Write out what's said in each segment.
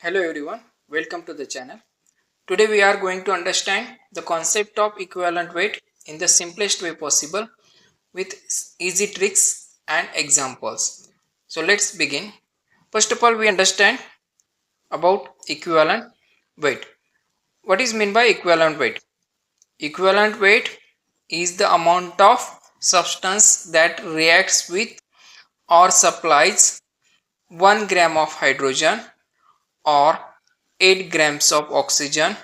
Hello everyone, welcome to the channel. Today we are going to understand the concept of equivalent weight in the simplest way possible with easy tricks and examples. So let's begin. First of all, we understand about equivalent weight. What is meant by equivalent weight? Equivalent weight is the amount of substance that reacts with or supplies 1 gram of hydrogen or 8 grams of oxygen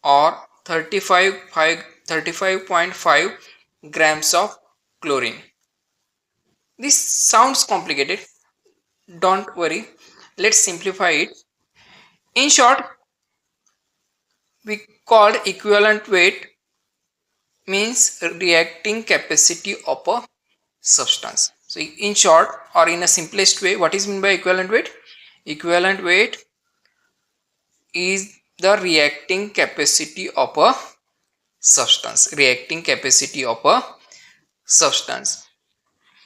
or 35.5 grams of chlorine. This sounds complicated. Don't worry. Let's simplify it. In short, we called equivalent weight means reacting capacity of a substance. So in short or in a simplest way, what is meant by equivalent weight? Equivalent weight is the reacting capacity of a substance.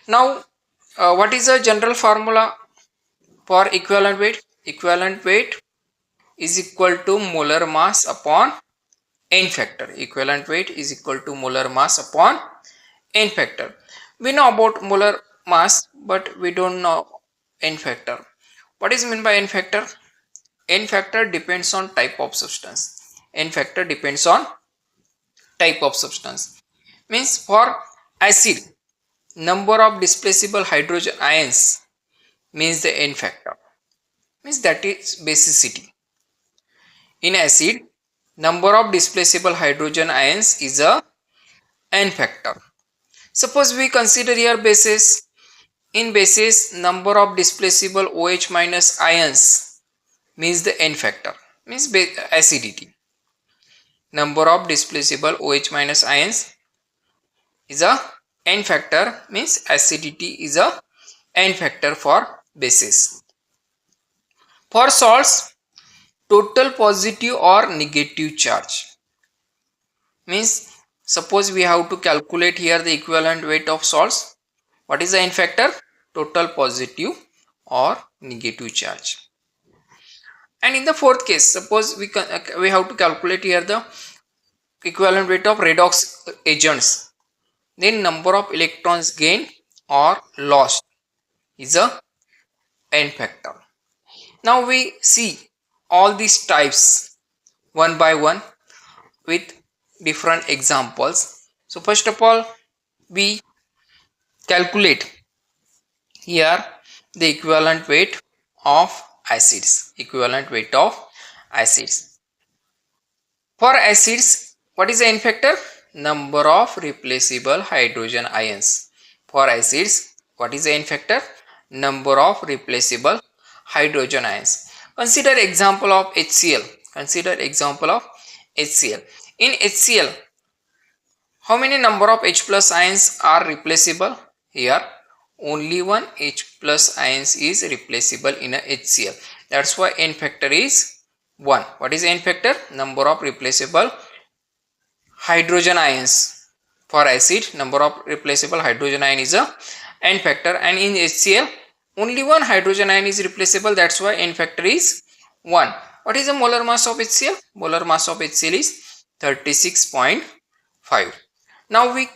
Now what is the general formula for equivalent weight? Equivalent weight is equal to molar mass upon n factor. Equivalent weight is equal to molar mass upon n factor. We know about molar mass, but we don't know n factor. What is meant by n factor? N factor depends on type of substance. Means for acid, number of displaceable hydrogen ions means the n factor. Means that is basicity. In acid, number of displaceable hydrogen ions is a n factor. Suppose we consider here bases. In bases, number of displaceable OH minus ions means the n factor, means acidity. Number of displaceable OH minus ions is a n factor, means acidity is a n factor for bases. For salts, total positive or negative charge, means suppose we have to calculate here the equivalent weight of salts. What is the n factor? Total positive or negative charge. And in the fourth case, suppose we have to calculate here the equivalent weight of redox agents. Then number of electrons gained or lost is a n factor. Now we see all these types one by one with different examples. So first of all, we calculate here the equivalent weight of acids. For acids, what is the n factor? Number of replaceable hydrogen ions. For acids, what is the n factor? Number of replaceable hydrogen ions. Consider example of HCl. In HCl, how many number of H plus ions are replaceable? Here, only one H plus ions is replaceable in a HCl. That's why n factor is 1. What is n factor? Number of replaceable hydrogen ions. For acid, number of replaceable hydrogen ion is a n factor, and in HCl only one hydrogen ion is replaceable. That's why n factor is 1. What is the molar mass of HCl? Molar mass of HCl is 36.5. Now we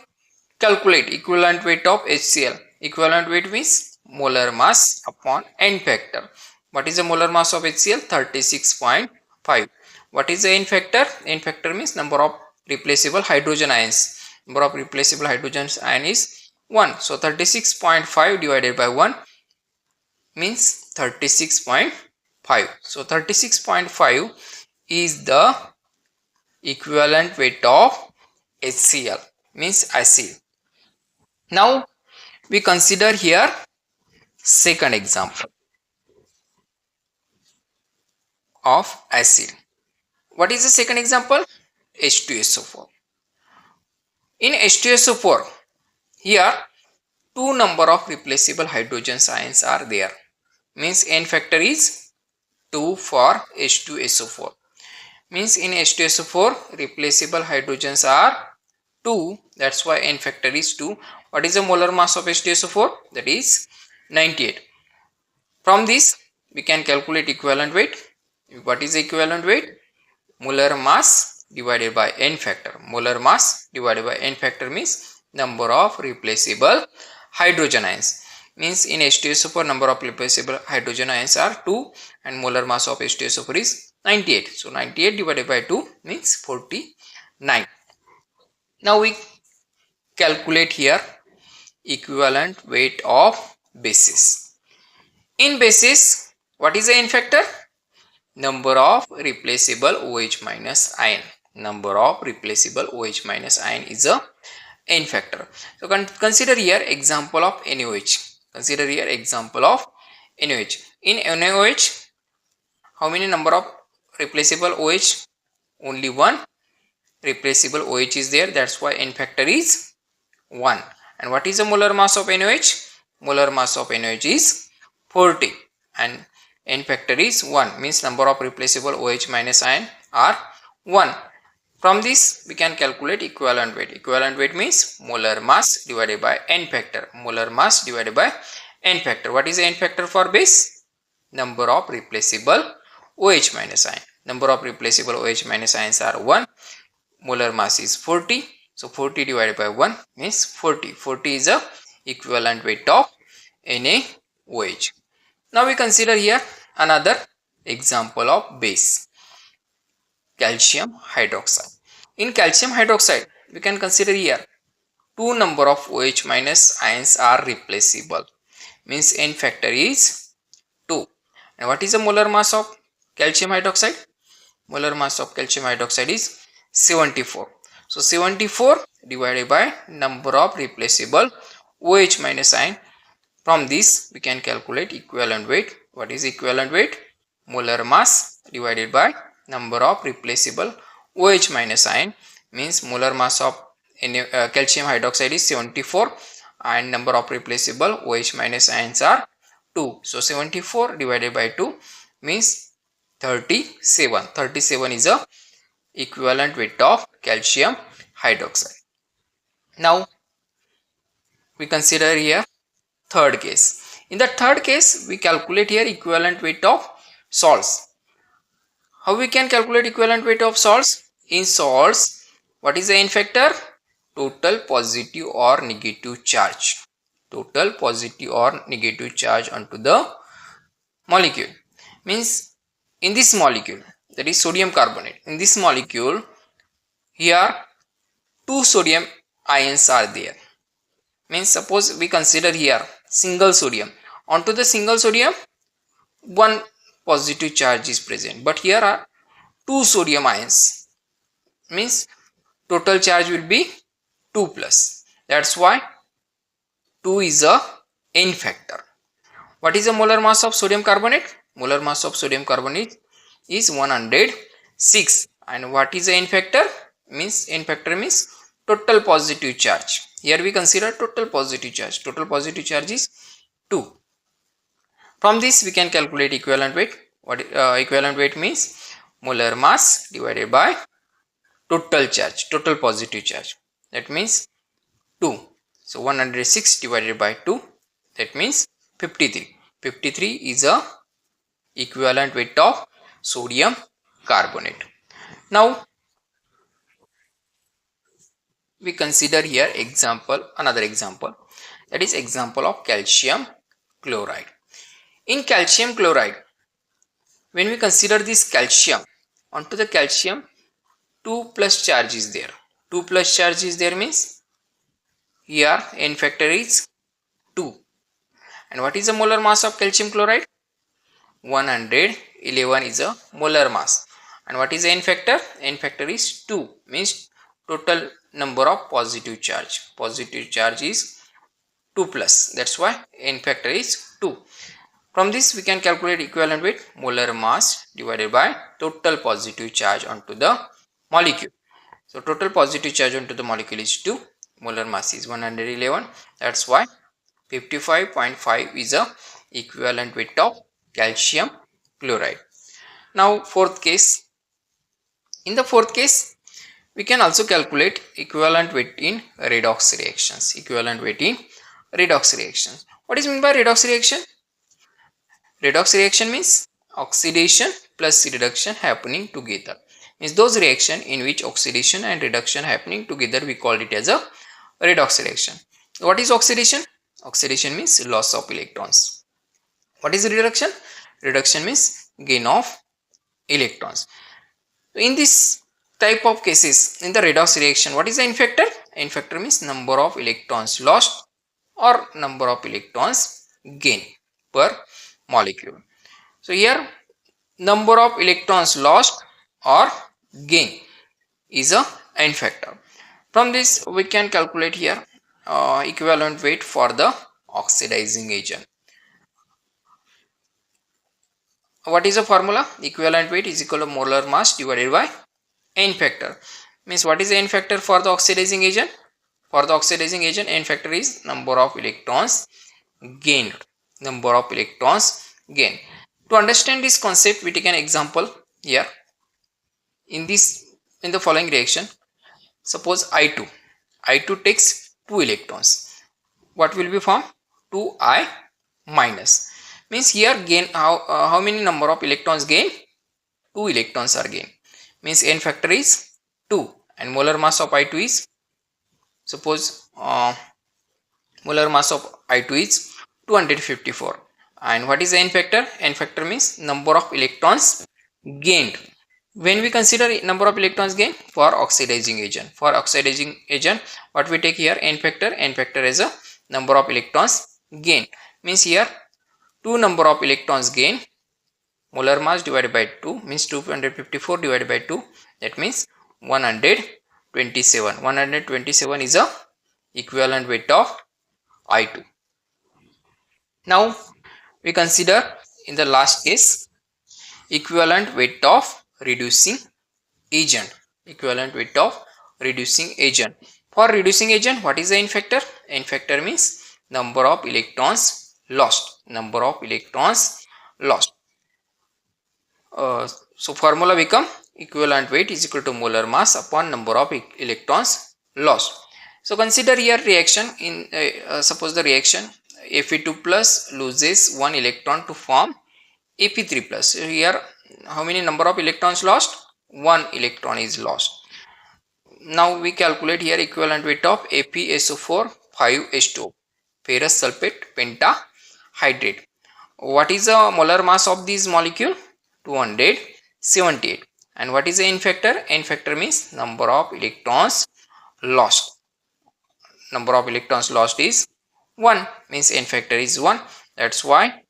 calculate equivalent weight of HCl. Equivalent weight means molar mass upon n factor. What is the molar mass of HCl? 36.5. What is the n factor? N factor means number of replaceable hydrogen ions. Number of replaceable hydrogen ion is 1. So 36.5 divided by 1 means 36.5. So 36.5 is the equivalent weight of HCl, means acid. Now we consider here second example of acid. What is the second example? H2SO4. In H2SO4, here two number of replaceable hydrogen ions are there, means n factor is 2 for H2SO4. Means in H2SO4 replaceable hydrogens are 2, that's why n factor is 2. What is the molar mass of H2SO4? That is 98. From this we can calculate equivalent weight. What is the equivalent weight? Molar mass divided by n factor. Molar mass divided by n factor means number of replaceable hydrogen ions. Means in H2SO4 number of replaceable hydrogen ions are 2 and molar mass of H2SO4 is 98. So 98 divided by 2 means 49. Now we calculate here equivalent weight of bases. In bases, what is the n factor? Number of replaceable OH minus ion. Number of replaceable OH minus ion is a n factor. So consider here example of NaOH. Consider here example of NaOH. In NaOH, how many number of replaceable OH? Only one replaceable OH is there. That's why n factor is 1. And what is the molar mass of NaOH? Molar mass of NaOH is 40 and n factor is 1, means number of replaceable OH minus ion are 1. From this we can calculate equivalent weight. Equivalent weight means molar mass divided by n factor. Molar mass divided by n factor. What is the n factor for base? Number of replaceable OH minus ion. Number of replaceable OH minus ions are 1. Molar mass is 40. So 40 divided by 1 means 40. 40 is the equivalent weight of NaOH. Now we consider here another example of base, calcium hydroxide. In calcium hydroxide, we can consider here two number of OH minus ions are replaceable. Means n factor is 2. And what is the molar mass of calcium hydroxide? Molar mass of calcium hydroxide is 74. So 74 divided by number of replaceable OH minus ion. From this we can calculate equivalent weight. What is equivalent weight? Molar mass divided by number of replaceable OH minus ion, means molar mass of calcium hydroxide is 74 and number of replaceable OH minus ions are 2. So 74 divided by 2 means 37. 37 is a equivalent weight of calcium hydroxide. Now we consider here third case. In the third case, we calculate here equivalent weight of salts. How we can calculate equivalent weight of salts? In salts, what is the n factor? Total positive or negative charge. Total positive or negative charge onto the molecule. Means in this molecule, that is sodium carbonate. In this molecule, here two sodium ions are there. Means suppose we consider here single sodium. Onto the single sodium, one positive charge is present. But here are two sodium ions. Means total charge will be 2 plus. That's why 2 is a n factor. What is the molar mass of sodium carbonate? Molar mass of sodium carbonate is 106. And what is the n factor? Means n factor means total positive charge. Here we consider total positive charge. Total positive charge is 2. From this we can calculate equivalent weight. What equivalent weight means? Molar mass divided by total charge, total positive charge. That means 2. So 106 divided by 2, that means 53. 53 is a equivalent weight of sodium carbonate. Now we consider here another example, that is example of calcium chloride. In calcium chloride, when we consider this calcium, onto the calcium 2 plus charge is there. 2 plus charge is there means here n factor is 2. And what is the molar mass of calcium chloride? 111 is a molar mass. And what is the n factor? N factor is 2, means total number of positive charge. Positive charge is 2 plus. That's why n factor is 2. From this we can calculate equivalent weight, molar mass divided by total positive charge onto the molecule. So total positive charge onto the molecule is 2. Molar mass is 111. That's why 55.5 is a equivalent weight of calcium chloride. Now fourth case. In the fourth case, we can also calculate equivalent weight in redox reactions. Equivalent weight in redox reactions. What is meant by redox reaction? Redox reaction means oxidation plus reduction happening together. Means those reaction in which oxidation and reduction happening together, we call it as a redox reaction. What is oxidation? Oxidation means loss of electrons. What is reduction? Reduction means gain of electrons. In this type of cases, in the redox reaction, what is the N factor? N factor means number of electrons lost or number of electrons gain per molecule. So here number of electrons lost or gain is a N factor. From this we can calculate here equivalent weight for the oxidizing agent. What is the formula? Equivalent weight is equal to molar mass divided by N factor. Means what is the N factor for the oxidizing agent? For the oxidizing agent, N factor is number of electrons gained. Number of electrons gained. To understand this concept, we take an example here. In the following reaction, suppose I2 takes 2 electrons. What will be formed? 2I minus. Means here gain how many number of electrons gain? 2 electrons are gained. Means N factor is 2 and molar mass of I2 is, suppose molar mass of I2 is 254. And what is the N factor? N factor means number of electrons gained. When we consider number of electrons gained for oxidizing agent, what we take here? N factor. N factor is a number of electrons gained. Means here 2 number of electrons gained, molar mass divided by 2 means 254 divided by 2, that means 127. 127 is a equivalent weight of I2. Now we consider in the last case equivalent weight of reducing agent. Equivalent weight of reducing agent. For reducing agent, what is the N factor? N factor means number of electrons lost. Number of electrons lost. So formula become equivalent weight is equal to molar mass upon number of electrons lost. So consider here reaction in suppose the reaction Fe2 plus loses 1 electron to form Fe3 plus. So here how many number of electrons lost? 1 electron is lost. Now we calculate here equivalent weight of FeSO4 5H2O, ferrous sulfate pentahydrate. What is the molar mass of this molecule? 278. And what is the N factor? N factor means number of electrons lost. Number of electrons lost is 1, means N factor is 1. That's why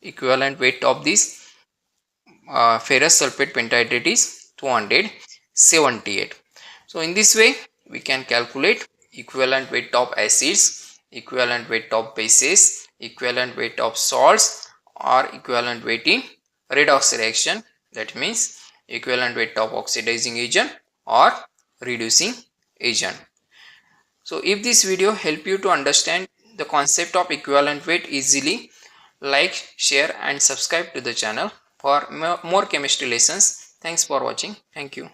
equivalent weight of this ferrous sulfate pentahydrate is 278. So in this way we can calculate equivalent weight of acids, equivalent weight of bases, equivalent weight of salts, or equivalent weight in redox reaction. That means equivalent weight of oxidizing agent or reducing agent. So if this video help you to understand the concept of equivalent weight easily, like, share and subscribe to the channel for more chemistry lessons. Thanks for watching. Thank you.